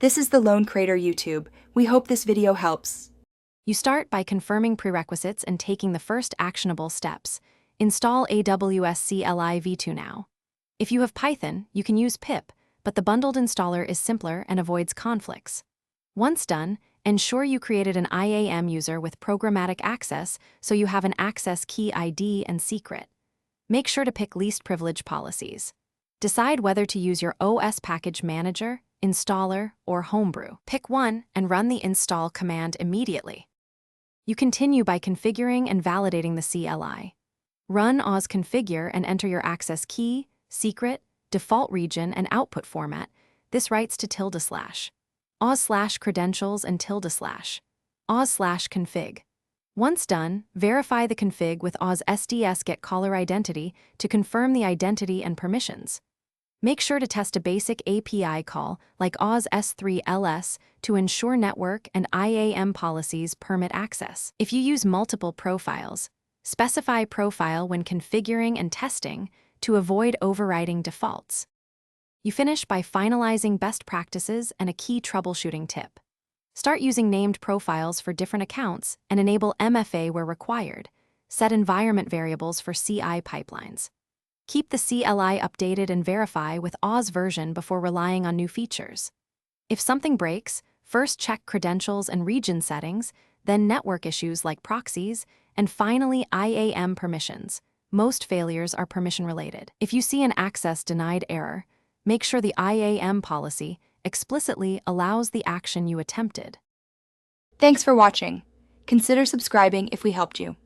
This is the Lone Crater YouTube. We hope this video helps. You start by confirming prerequisites and taking the first actionable steps. Install AWS CLI v2 now. If you have Python, you can use pip, but the bundled installer is simpler and avoids conflicts. Once done, ensure you created an IAM user with programmatic access so you have an access key ID and secret. Make sure to pick least privilege policies. Decide whether to use your OS package manager, installer, or homebrew. Pick one and run the install command immediately. You continue by configuring and validating the CLI. Run Oz configure and enter your access key, secret, default region, and output format. This writes to /. Oz/credentials and /. Oz/config. Once done, verify the config with Oz SDS get caller identity to confirm the identity and permissions. Make sure to test a basic API call like Oz S3LS to ensure network and IAM policies permit access. If you use multiple profiles, specify profile when configuring and testing to avoid overriding defaults. You finish by finalizing best practices and a key troubleshooting tip. Start using named profiles for different accounts and enable MFA where required. Set environment variables for CI pipelines. Keep the CLI updated and verify with Oz version before relying on new features. If something breaks, first check credentials and region settings, then network issues like proxies, and finally IAM permissions. Most failures are permission-related. If you see an access denied error, make sure the IAM policy explicitly allows the action you attempted. Thanks for watching. Consider subscribing if we helped you.